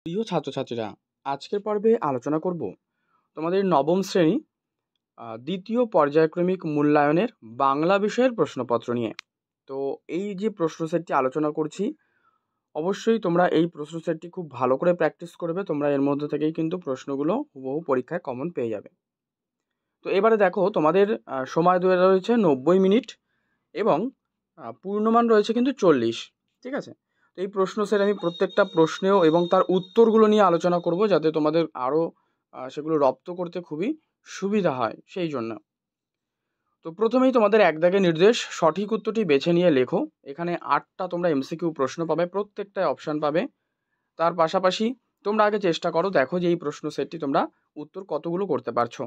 প্রিয় ছাত্রছাত্রীরা, আজকের পর্বে আলোচনা করব তোমাদের নবম শ্রেণী দ্বিতীয় পর্যায়ক্রমিক মূল্যায়নের বাংলা বিষয়ের প্রশ্নপত্র নিয়ে। তো এই যে প্রশ্ন সেটটি আলোচনা করছি, অবশ্যই তোমরা এই প্রশ্ন সেটটি খুব ভালো করে প্র্যাকটিস করবে। তোমরা এর মধ্যে থেকেই কিন্তু প্রশ্নগুলো হুবহু পরীক্ষায় কমন পেয়ে যাবে। তো এবারে দেখো, তোমাদের সময় দেওয়া রয়েছে 90 মিনিট এবং পূর্ণমান রয়েছে কিন্তু 40। ঠিক আছে, তো এই প্রশ্ন সেট আমি প্রত্যেকটা প্রশ্নেও এবং তার উত্তরগুলো নিয়ে আলোচনা করব, যাতে তোমাদের আরও সেগুলো রপ্ত করতে খুবই সুবিধা হয় সেই জন্য। তো প্রথমেই তোমাদের এক দাগে নির্দেশ, সঠিক উত্তরটি বেছে নিয়ে লেখো। এখানে 8টা তোমরা এমসিকিউ প্রশ্ন পাবে, প্রত্যেকটায় অপশান পাবে। তার পাশাপাশি তোমরা আগে চেষ্টা করো, দেখো যে এই প্রশ্ন সেটটি তোমরা উত্তর কতগুলো করতে পারছো।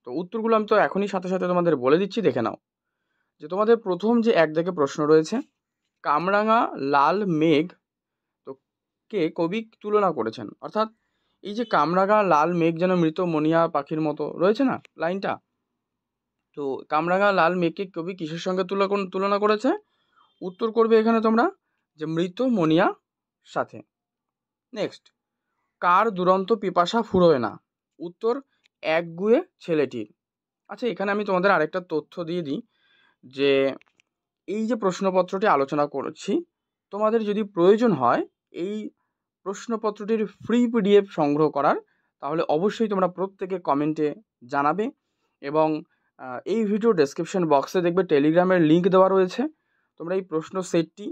তো উত্তরগুলো আমি তো এখনই সাথে সাথে তোমাদের বলে দিচ্ছি, দেখে নাও। যে তোমাদের প্রথম যে এক দাগে প্রশ্ন রয়েছে, কামরাঙা লাল মেঘ তো কে কবি তুলনা করেছেন, অর্থাৎ এই যে কামরাঙা লাল মেঘ যেন মৃত মনিয়া পাখির মতো রয়েছে না লাইনটা, তো কামরাঙা লাল মেঘকে কবি কিসের সঙ্গে তুলনা করেছে? উত্তর করবে এখানে তোমরা যে মৃত মনিয়া সাথে। নেক্সট, কার দুরন্ত পিপাসা ফুরোয় না? উত্তর একগুয়ে ছেলেটির। আচ্ছা, এখানে আমি তোমাদের আরেকটা তথ্য দিয়ে দিই, যে এই যে প্রশ্নপত্রটি আলোচনা করছি, তোমাদের যদি প্রয়োজন হয় এই প্রশ্নপত্রটির ফ্রি পিডিএফ সংগ্রহ করার, তাহলে অবশ্যই তোমরা প্রত্যেকে কমেন্টে জানাবে। এবং এই ভিডিও ডেসক্রিপশন বক্সে দেখবে টেলিগ্রামের লিঙ্ক দেওয়া রয়েছে। তোমরা এই প্রশ্ন সেটটি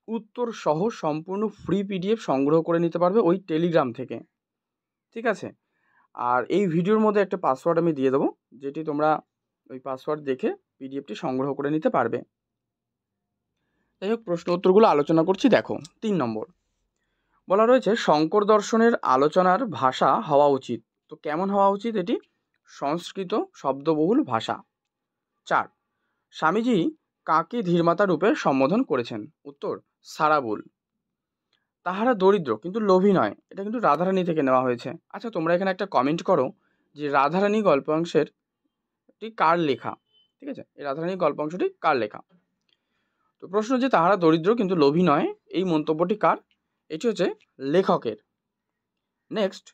উত্তর সহ সম্পূর্ণ ফ্রি পিডিএফ সংগ্রহ করে নিতে পারবে ওই টেলিগ্রাম থেকে। ঠিক আছে, আর এই ভিডিওর মধ্যে একটা পাসওয়ার্ড আমি দিয়ে দেবো, যেটি তোমরা ওই পাসওয়ার্ড দেখে পিডিএফটি সংগ্রহ করে নিতে পারবে। যাই হোক, প্রশ্ন উত্তরগুলো আলোচনা করছি। দেখো, 3 নম্বর বলা রয়েছে, শঙ্কর দর্শনের আলোচনার ভাষা হওয়া উচিত। তো কেমন হওয়া উচিত এটি? সংস্কৃত শব্দবহুল ভাষা। 4, স্বামীজি কাকে ধীরমাতা রূপে সম্বোধন করেছেন? উত্তর সারাবুল। তাহারা দরিদ্র কিন্তু লোভী নয়, এটা কিন্তু রাধারানী থেকে নেওয়া হয়েছে। আচ্ছা, তোমরা এখানে একটা কমেন্ট করো যে রাধারানী গল্পাংশের টি কার লেখা। ঠিক আছে, এই রাধারানী গল্পাংশটি কার লেখা? তো প্রশ্ন যে তাহারা দরিদ্র কিন্তু লোভী নয়, এই মন্তব্যটি কার? এটি হচ্ছে লেখকের। নেক্সট,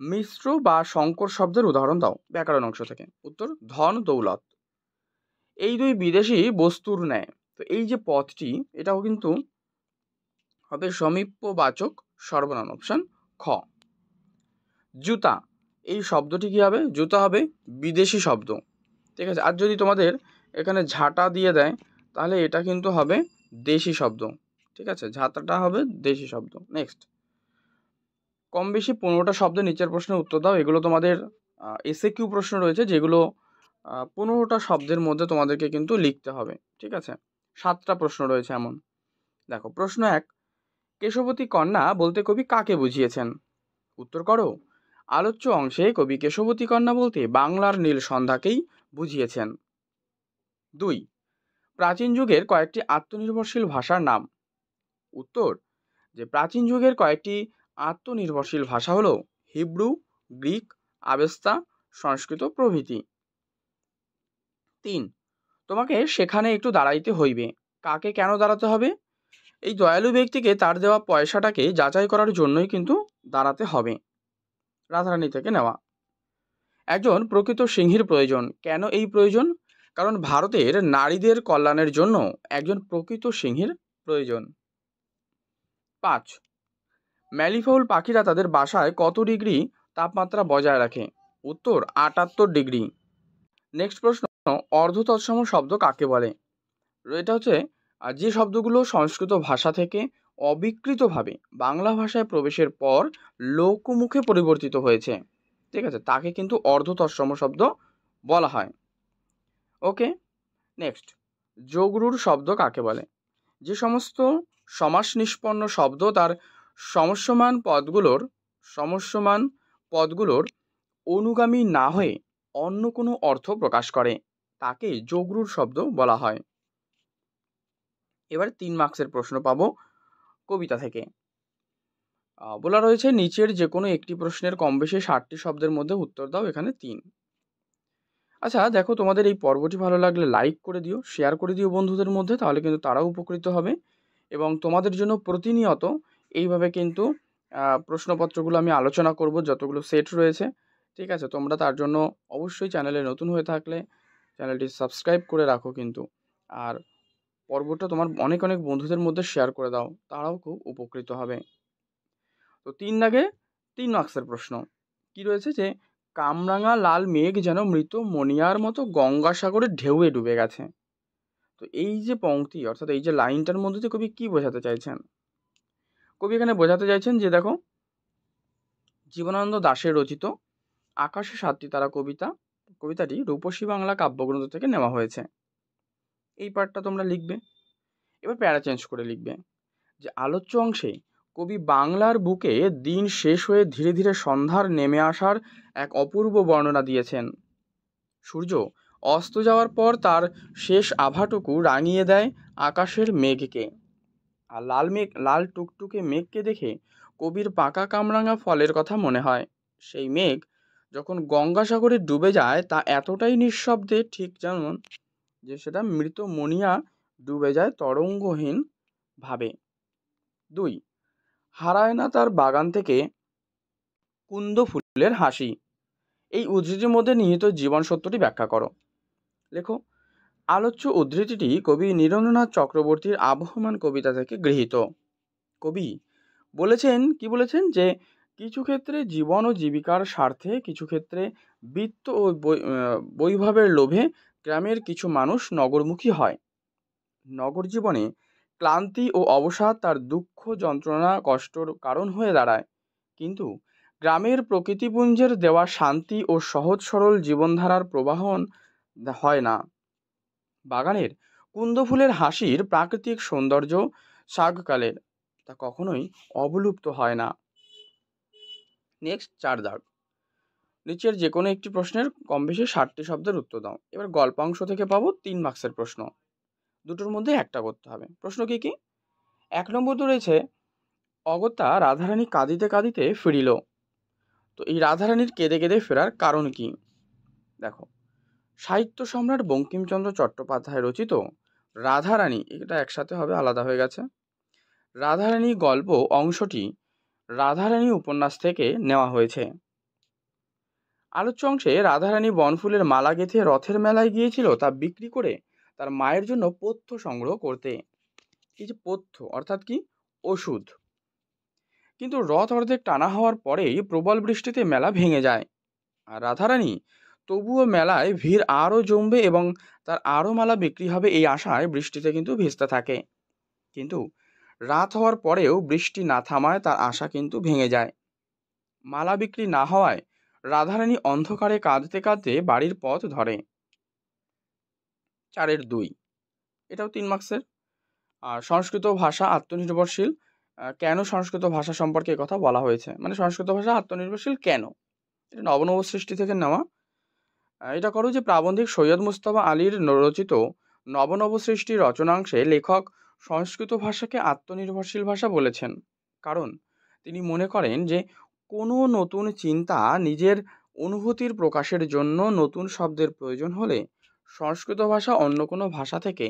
মিশ্র বা শঙ্কর শব্দের উদাহরণ দাও ব্যাকরণ অংশ থেকে। উত্তর ধন দৌলত। এই দুই বিদেশি বস্তুর ন্যায়। তো এই যে পদটি, এটাও কিন্তু হবে সমীপ্যবাচক সর্বনাম, অপশন খ। জুতা, এই শব্দটি কি হবে? জুতা হবে বিদেশি শব্দ। ঠিক আছে, আর যদি তোমাদের এখানে ঝাঁটা দিয়ে দেয়, তাহলে এটা কিন্তু হবে দেশি শব্দ। ঠিক আছে, ঝাঁটাটা হবে দেশি শব্দ। নেক্সট, কম বেশি 15টা শব্দ নিচের প্রশ্নের উত্তর দাও। এগুলো তোমাদের এসএ কিউ প্রশ্ন রয়েছে, যেগুলো 15টা শব্দের মধ্যে তোমাদেরকে কিন্তু লিখতে হবে। ঠিক আছে, 7টা প্রশ্ন রয়েছে এমন। দেখো, প্রশ্ন 1, কেশবতী কন্যা বলতে কবি কাকে বুঝিয়েছেন? উত্তর করো। আলোচ্য অংশে কবি কেশবতী কন্যা বলতে বাংলার নীল সন্ধ্যাকেই বুঝিয়েছেন। 2, প্রাচীন যুগের কয়েকটি আত্মনির্ভরশীল ভাষার নাম। উত্তর, যে প্রাচীন যুগের কয়েকটি আত্মনির্ভরশীল ভাষা হলো হিব্রু, গ্রিক, আবেস্তা, সংস্কৃত প্রভৃতি। 3, তোমাকে সেখানে একটু দাঁড়াইতে হইবে। কাকে কেন দাঁড়াতে হবে? এই দয়ালু ব্যক্তিকে তার দেওয়া পয়সাটাকে যাচাই করার জন্যই কিন্তু দাঁড়াতে হবে। রাধারানী থেকে নেওয়া। একজন প্রকৃত সিংহীর প্রয়োজন। কেন এই প্রয়োজন? কারণ ভারতের নারীদের কল্যাণের জন্য একজন প্রকৃত সিংহীর প্রয়োজন। 5, ম্যালিফাউল পাখিরা তাদের বাসায় কত ডিগ্রি তাপমাত্রা বজায় রাখে? উত্তর 78 ডিগ্রি। নেক্সট প্রশ্ন, অর্ধ তৎসম শব্দ কাকে বলে? এটা হচ্ছে যে শব্দগুলো সংস্কৃত ভাষা থেকে অবিকৃতভাবে বাংলা ভাষায় প্রবেশের পর লোকমুখে পরিবর্তিত হয়েছে। ঠিক আছে, তাকে কিন্তু অর্ধ তৎসম শব্দ বলা হয়। ওকে, নেক্সট, যোগরূঢ় শব্দ কাকে বলে? যে সমস্ত সমাস নিষ্পন্ন শব্দ তার সমস্যমান পদগুলোর অনুগামী না হয়ে অন্য কোনো অর্থ প্রকাশ করে, তাকে যোগরূঢ় শব্দ বলা হয়। এবার 3 মার্কসের প্রশ্ন পাবো কবিতা থেকে। বলা রয়েছে, নিচের যে কোনো একটি প্রশ্নের কম বেশি 60টি শব্দের মধ্যে উত্তর দাও। এখানে 3। আচ্ছা দেখো, তোমাদের এই পর্বটি ভালো লাগলে লাইক করে দিও, শেয়ার করে দিও বন্ধুদের মধ্যে, তাহলে কিন্তু তারাও উপকৃত হবে। এবং তোমাদের জন্য প্রতিনিয়ত এইভাবে কিন্তু প্রশ্নপত্রগুলো আমি আলোচনা করব, যতগুলো সেট রয়েছে। ঠিক আছে, তোমরা তার জন্য অবশ্যই চ্যানেলে নতুন হয়ে থাকলে চ্যানেলটি সাবস্ক্রাইব করে রাখো কিন্তু। আর পর্বটা তোমার অনেক অনেক বন্ধুদের মধ্যে শেয়ার করে দাও, তারাও খুব উপকৃত হবে। তো 3 দাগে 3 মার্কসের প্রশ্ন কি রয়েছে, যে কামরাঙা লাল মেঘ যেন মৃত মণিয়ার মতো গঙ্গাসাগরের ঢেউয়ে ডুবে গেছে। তো এই যে পংক্তি, অর্থাৎ এই যে লাইনটার মধ্যে দিয়ে কবি কি বোঝাতে চাইছেন? কবি এখানে বোঝাতে চাইছেন যে দেখো, জীবনানন্দ দাশের রচিত আকাশে 7টি তারা কবিতাটি রূপসী বাংলা কাব্যগ্রন্থ থেকে নেওয়া হয়েছে। এই পার্টটা তোমরা লিখবে। এবার প্যারা চেঞ্জ করে লিখবে যে আলোচ্য অংশে কবি বাংলার বুকে দিন শেষ হয়ে ধীরে ধীরে সন্ধ্যার নেমে আসার এক অপূর্ব বর্ণনা দিয়েছেন। সূর্য অস্ত যাওয়ার পর তার শেষ আভাটুকু রাঙিয়ে দেয় আকাশের মেঘকে। আর লাল টুকটুকে মেঘকে দেখে কবির পাকা কামরাঙা ফলের কথা মনে হয়। সেই মেঘ যখন গঙ্গাসাগরে ডুবে যায় তা এতটাই নিঃশব্দে, ঠিক যেমন যে সেটা মৃত মণিয়া ডুবে যায় তরঙ্গহীন ভাবে। 2, হারায় না তার বাগান থেকে কুন্দ ফুলের হাসি। এই উদ্ধৃতির মধ্যে নিহিত জীবন সত্যটি ব্যাখ্যা করো। লেখো, আলোচ্য উদ্ধৃতিটি কবি নীরেন্দ্রনাথ চক্রবর্তীর আবহমান কবিতা থেকে গৃহীত। কবি কি বলেছেন যে কিছু ক্ষেত্রে জীবন ও জীবিকার স্বার্থে, কিছু ক্ষেত্রে বিত্ত ও বৈভবের লোভে গ্রামের কিছু মানুষ নগরমুখী হয়। নগর জীবনে ক্লান্তি ও অবসাদ তার দুঃখ, যন্ত্রণা, কষ্টর কারণ হয়ে দাঁড়ায়। কিন্তু গ্রামের প্রকৃতিপুঞ্জের দেওয়া শান্তি ও সহজ সরল জীবনধারার প্রবাহন হয় না। বাগানের কুন্দ ফুলের হাসির প্রাকৃতিক সৌন্দর্য শাককালের, তা কখনোই অবলুপ্ত হয় না। নেক্সট 4 দাগ, নিচের যে কোনো একটি প্রশ্নের কম বেশি 60টি শব্দের উত্তর দাও। এবার গল্পাংশ থেকে পাবো 3 মার্কসের প্রশ্ন, দুটোর মধ্যে একটা করতে হবে। প্রশ্ন কি কি? 1 নম্বর তো রয়েছে, অগত্যা রাধারানী কাঁদিতে কাঁদিতে ফিরিল। তো এই রাধারানীর কেঁদে কেঁদে ফেরার কারণ কি? দেখো, সাহিত্য সম্রাট বঙ্কিমচন্দ্র চট্টোপাধ্যায় রচিত রাধারানী, এটা একসাথে হবে, আলাদা হয়ে গেছে। রাধারানী গল্প অংশটি রাধারানী উপন্যাস থেকে নেওয়া হয়েছে। আলোচ্য অংশে রাধারানী বনফুলের মালা গেঁথে রথের মেলায় গিয়েছিল তা বিক্রি করে তার মায়ের জন্য পথ্য সংগ্রহ করতে। এই যে পথ্য অর্থাৎ কি? ওষুধ। কিন্তু রথ অর্ধেক টানা হওয়ার পরেই প্রবল বৃষ্টিতে মেলা ভেঙে যায়। আর রাধারানী তবুও মেলায় ভিড় আরও জমবে এবং তার আরও মালা বিক্রি হবে এই আশায় বৃষ্টিতে কিন্তু ভিজতে থাকে। কিন্তু রাত হওয়ার পরেও বৃষ্টি না থামায় তার আশা কিন্তু ভেঙে যায়। মালা বিক্রি না হওয়ায় রাধারানী অন্ধকারে কাঁদতে কাঁদতে বাড়ির পথ ধরে। 4-এর 2, এটাও 3 মার্কসের। আর সংস্কৃত ভাষা আত্মনির্ভরশীল। কেন সংস্কৃত ভাষা সম্পর্কে কথা বলা হয়েছে, মানে সংস্কৃত ভাষা আত্মনির্ভরশীল কেন, এটা নবনব সৃষ্টি থেকে নেওয়া। এটা করো যে প্রাবন্ধিক সৈয়দ মুস্তফা আলীর রচিত নবনব সৃষ্টি রচনাংশে লেখক সংস্কৃত ভাষাকে আত্মনির্ভরশীল ভাষা বলেছেন, কারণ তিনি মনে করেন যে কোনো নতুন চিন্তা, নিজের অনুভূতির প্রকাশের জন্য নতুন শব্দের প্রয়োজন হলে সংস্কৃত ভাষা অন্য কোনো ভাষা থেকে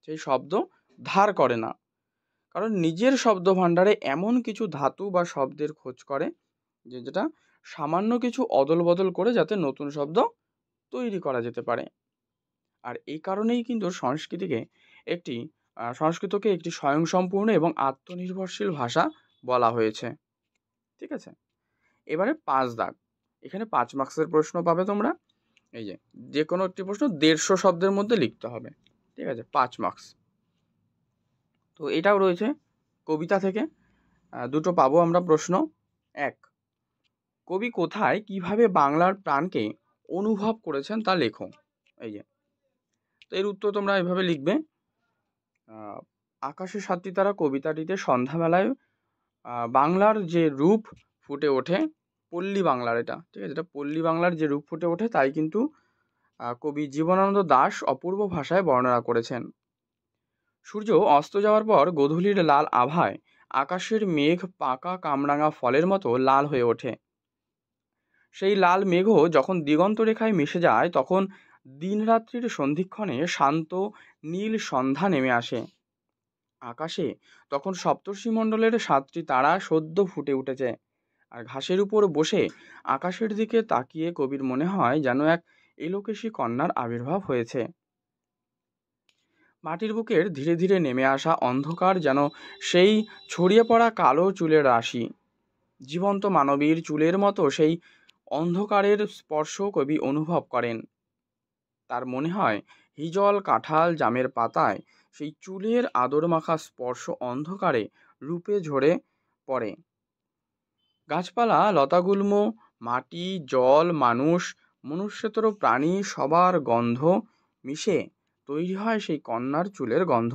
সেই শব্দ ধার করে না, কারণ নিজের শব্দ ভাণ্ডারে এমন কিছু ধাতু বা শব্দের খোঁজ করে যেটা সামান্য কিছু অদল বদল করে যাতে নতুন শব্দ তৈরি করা যেতে পারে। আর এই কারণেই কিন্তু সংস্কৃতকে একটি স্বয়ংসম্পূর্ণ এবং আত্মনির্ভরশীল ভাষা বলা হয়েছে। ঠিক আছে, এবারে 5 দাগ, এখানে 5 মার্কসের প্রশ্ন পাবে তোমরা। এই যে কোনো একটি প্রশ্ন 150 শব্দের মধ্যে লিখতে হবে। ঠিক আছে, 5 মার্কস। তো এটাও রয়েছে কবিতা থেকে, দুটো পাবো আমরা প্রশ্ন। 1, কবি কোথায় কিভাবে বাংলার প্রাণকে অনুভব করেছেন তা লেখো। তো এর উত্তর তোমরা এভাবে লিখবে, আকাশে 7টি তারা কবিতাটিতে সন্ধ্যাবেলায় বাংলার যে রূপ ফুটে ওঠে, পল্লী বাংলার, এটা ঠিক আছে, এটা পল্লী বাংলার যে রূপ ফুটে ওঠে তাই কিন্তু কবি জীবনানন্দ দাশ অপূর্ব ভাষায় বর্ণনা করেছেন। সূর্য অস্ত যাওয়ার পর গোধূলির লাল আভায় আকাশের মেঘ পাকা কামরাঙা ফলের মতো লাল হয়ে ওঠে। সেই লাল মেঘও যখন দিগন্ত রেখায় মিশে যায় তখন দিনরাত্রির সন্ধিক্ষণে শান্ত নীল সন্ধ্যা নেমে আসে। আকাশে তখন সপ্তর্ষিমণ্ডলের 7টি তারা সদ্য ফুটে উঠেছে, আর ঘাসের উপর বসে আকাশের দিকে তাকিয়ে কবির মনে হয় যেন এক এলোকেশী কন্যার আবির্ভাব হয়েছে। মাটির বুকের ধীরে ধীরে নেমে আসা অন্ধকার যেন সেই ছড়িয়ে পড়া কালো চুলের রাশি। জীবন্ত মানবীর চুলের মতো সেই অন্ধকারের স্পর্শ কবি অনুভব করেন। তার মনে হয় হিজল কাঁঠাল জামের পাতায় সেই চুলের আদর মাখা স্পর্শ অন্ধকারে রূপে ঝরে পড়ে। গাছপালা, লতাগুল্ম, মাটি, জল, মানুষ, মনুষ্যতর প্রাণী সবার গন্ধ মিশে তৈরি হয় সেই কন্যার চুলের গন্ধ।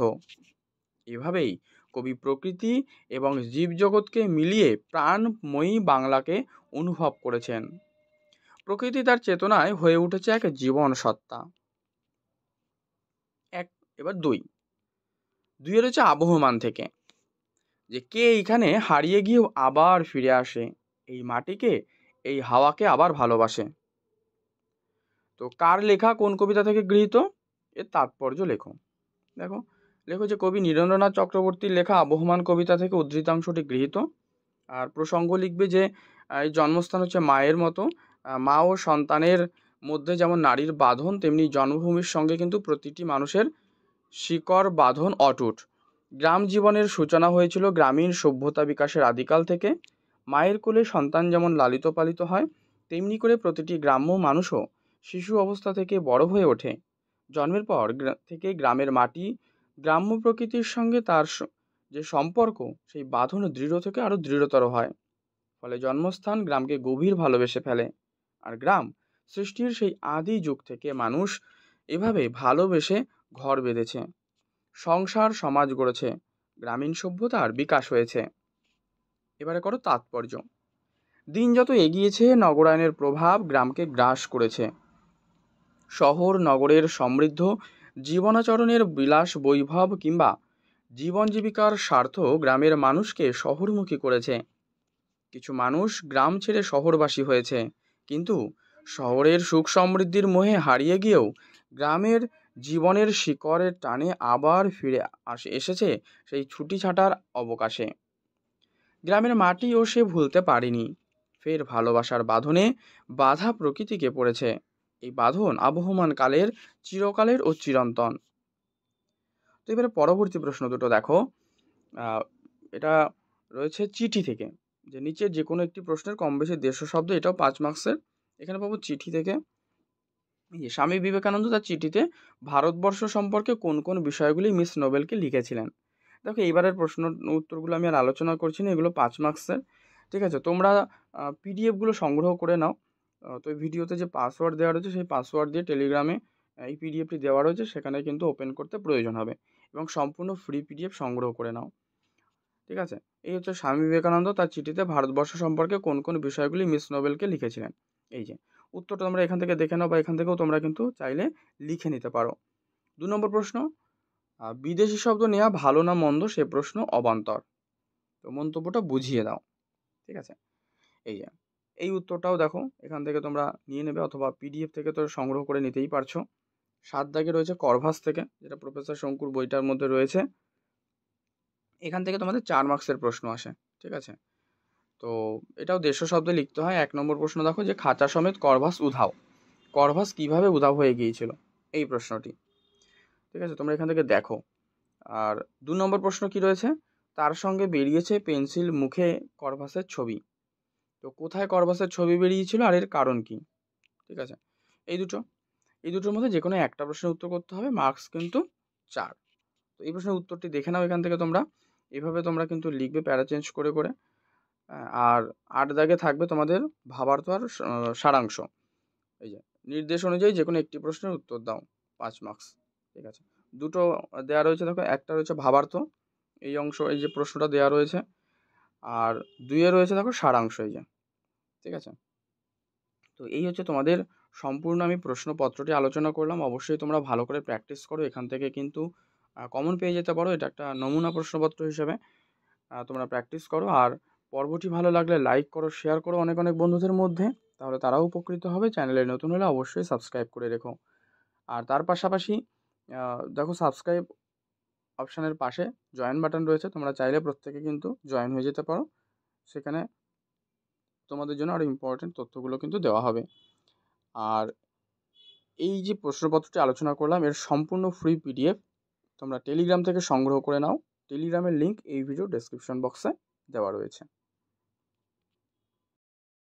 এভাবেই কবি প্রকৃতি এবং জীবজগৎকে মিলিয়ে প্রাণময়ী বাংলাকে অনুভব করেছেন। প্রকৃতি তার চেতনায় হয়ে উঠেছে এক জীবন সত্তা। এক এবার দুইয়ের হচ্ছে আবহমান থেকে, যে কে এইখানে হারিয়ে গিয়েও আবার ফিরে আসে, এই মাটিকে, এই হাওয়াকে আবার ভালোবাসে। তো কার লেখা, কোন কবিতা থেকে গৃহীত, এর তাৎপর্য লেখো। দেখো, লেখো যে কবি নীরেন্দ্রনাথ চক্রবর্তীর লেখা আবহমান কবিতা থেকে উদ্ধৃতাংশটি গৃহীত। আর প্রসঙ্গ লিখবে যে এই জন্মস্থান হচ্ছে মায়ের মতো। মা ও সন্তানের মধ্যে যেমন নারীর বাঁধন, তেমনি জন্মভূমির সঙ্গে কিন্তু প্রতিটি মানুষের শিকড় বাঁধন অটুট। গ্রাম জীবনের সূচনা হয়েছিল গ্রামীণ সভ্যতা বিকাশের আদিকাল থেকে। মায়ের কোলে সন্তান যেমন লালিত পালিত হয়, তেমনি করে প্রতিটি গ্রাম্য মানুষও শিশু অবস্থা থেকে বড় হয়ে ওঠে। জন্মের পর থেকে গ্রামের মাটি, গ্রাম্য প্রকৃতির সঙ্গে তার যে সম্পর্ক, সেই বাঁধন দৃঢ় থেকে আরও দৃঢ়তর হয়। ফলে জন্মস্থান গ্রামকে গভীর ভালোবেসে ফেলে। আর গ্রাম সৃষ্টির সেই আদি যুগ থেকে মানুষ এভাবে ভালোবেসে ঘর বেঁধেছে, সংসার সমাজ গড়েছে, গ্রামীণ সভ্যতার বিকাশ হয়েছে। এবারে করো তাৎপর্য। দিন যত এগিয়েছে নগরায়নের প্রভাব গ্রামকে গ্রাস করেছে। শহর নগরের সমৃদ্ধ জীবনাচরণের বিলাস বৈভব কিংবা জীবন জীবিকার স্বার্থ গ্রামের মানুষকে শহরমুখী করেছে। কিছু মানুষ গ্রাম ছেড়ে শহরবাসী হয়েছে, কিন্তু শহরের সুখ সমৃদ্ধির মোহে হারিয়ে গিয়েও গ্রামের জীবনের শিকড়ের টানে আবার ফিরে এসেছে সেই ছুটি ছাটার অবকাশে। গ্রামের মাটিও সে ভুলতে পারেনি, ফের ভালোবাসার বাঁধনে বাধা প্রকৃতিকে পড়েছে। এই বাঁধন আবহমান কালের, চিরকালের ও চিরন্তন। তো এবারে পরবর্তী প্রশ্ন দুটো দেখো। এটা রয়েছে চিঠি থেকে, যে নিচের যে কোনো একটি প্রশ্নের কম বেশি 150 শব্দ, এটাও 5 মার্কসের। এখানে পাবো চিঠি থেকে। স্বামী বিবেকানন্দ তার চিঠিতে ভারতবর্ষ সম্পর্কে কোন কোন বিষয়গুলি মিস নোবেলকে লিখেছিলেন। দেখো, এইবারের প্রশ্ন উত্তরগুলো আমি আর আলোচনা করছি না, এগুলো 5 মার্কসের। ঠিক আছে, তোমরা পিডিএফগুলো সংগ্রহ করে নাও। তো এই ভিডিওতে যে পাসওয়ার্ড দেওয়া রয়েছে, সেই পাসওয়ার্ড দিয়ে টেলিগ্রামে এই পিডিএফটি দেওয়া রয়েছে, সেখানে কিন্তু ওপেন করতে প্রয়োজন হবে, এবং সম্পূর্ণ ফ্রি পিডিএফ সংগ্রহ করে নাও। ঠিক আছে, এই হচ্ছে স্বামী বিবেকানন্দ তার চিঠিতে ভারতবর্ষ সম্পর্কে কোন কোন বিষয়গুলি মিস নোবেলকে লিখেছিলেন। এই যে উত্তরটা তোমরা এখান থেকে দেখে নাও, বা এখান থেকেও তোমরা কিন্তু চাইলে লিখে নিতে পারো। 2 নম্বর প্রশ্ন, বিদেশি শব্দ নেওয়া ভালো না মন্দ, সে প্রশ্ন অবান্তর। তো মন্তব্যটা বুঝিয়ে দাও। ঠিক আছে, এই উত্তরটাও দেখো, এখান থেকে তোমরা নিয়ে নেবে, অথবা পিডিএফ থেকে তো সংগ্রহ করে নিতেই পারছো। 7 দাগে রয়েছে করভাস থেকে, যেটা প্রফেসর শঙ্কুর বইটার মধ্যে রয়েছে। এখান থেকে তোমাদের 4 মার্কসের প্রশ্ন আসে। ঠিক আছে, তো এটাও 150 শব্দে লিখতে হয়। 1 নম্বর প্রশ্ন দেখো, যে খাঁচা সমেত করভাস উধাও। করভাস কিভাবে উধাও হয়ে গিয়েছিল, এই প্রশ্নটি। ঠিক আছে, তোমরা এখান থেকে দেখো। আর 2 নম্বর প্রশ্ন কি রয়েছে, তার সঙ্গে বেরিয়েছে পেন্সিল মুখে করভাসের ছবি। তো কোথায় করভাসের ছবি বেরিয়েছিল আর এর কারণ কি? ঠিক আছে, এই দুটোর মধ্যে যে কোনো একটা প্রশ্নের উত্তর করতে হবে, মার্কস কিন্তু 4। তো এই প্রশ্নের উত্তরটি দেখে নাও এখান থেকে তোমরা। এভাবে তোমরা কিন্তু লিখবে প্যারা চেঞ্জ করে করে। আর 8 দাগে থাকবে তোমাদের ভাবার্থ আর সারাংশ। এই যে নির্দেশ অনুযায়ী যে কোনো একটি প্রশ্নের উত্তর দাও, 5 মার্কস। ঠিক আছে, দুটো দেওয়া রয়েছে, দেখো, একটা রয়েছে ভাবার্থ, এই অংশ, এই যে প্রশ্নটা দেওয়া রয়েছে, আর 2 রয়েছে দেখো সারাংশ, এই যে। ঠিক আছে, তো এই হচ্ছে তোমাদের সম্পূর্ণ আমি প্রশ্নপত্রটি আলোচনা করলাম। অবশ্যই তোমরা ভালো করে প্র্যাকটিস করো, এখান থেকে কিন্তু কমন পেয়ে যেতে পারো। এটা একটা নমুনা প্রশ্নপত্র হিসেবে তোমরা প্র্যাকটিস করো। আর পর্বটি ভালো লাগলে লাইক করো, শেয়ার করো অনেক অনেক বন্ধুদের মধ্যে, তাহলে তারাও উপকৃত হবে। চ্যানেলে নতুন হলে অবশ্যই সাবস্ক্রাইব করে রেখো। আর তার পাশাপাশি দেখো, সাবস্ক্রাইব অপশানের পাশে জয়েন বাটন রয়েছে, তোমরা চাইলে প্রত্যেকে কিন্তু জয়েন হয়ে যেতে পারো। সেখানে তোমাদের জন্য আরও ইম্পর্টেন্ট তথ্যগুলো কিন্তু দেওয়া হবে। আর এই যে প্রশ্নপত্রটি আলোচনা করলাম এর সম্পূর্ণ ফ্রি পিডিএফ তোমরা টেলিগ্রাম থেকে সংগ্রহ করে নাও। টেলিগ্রামের লিঙ্ক এই ভিডিও ডেসক্রিপশন বক্সে দেওয়া রয়েছে।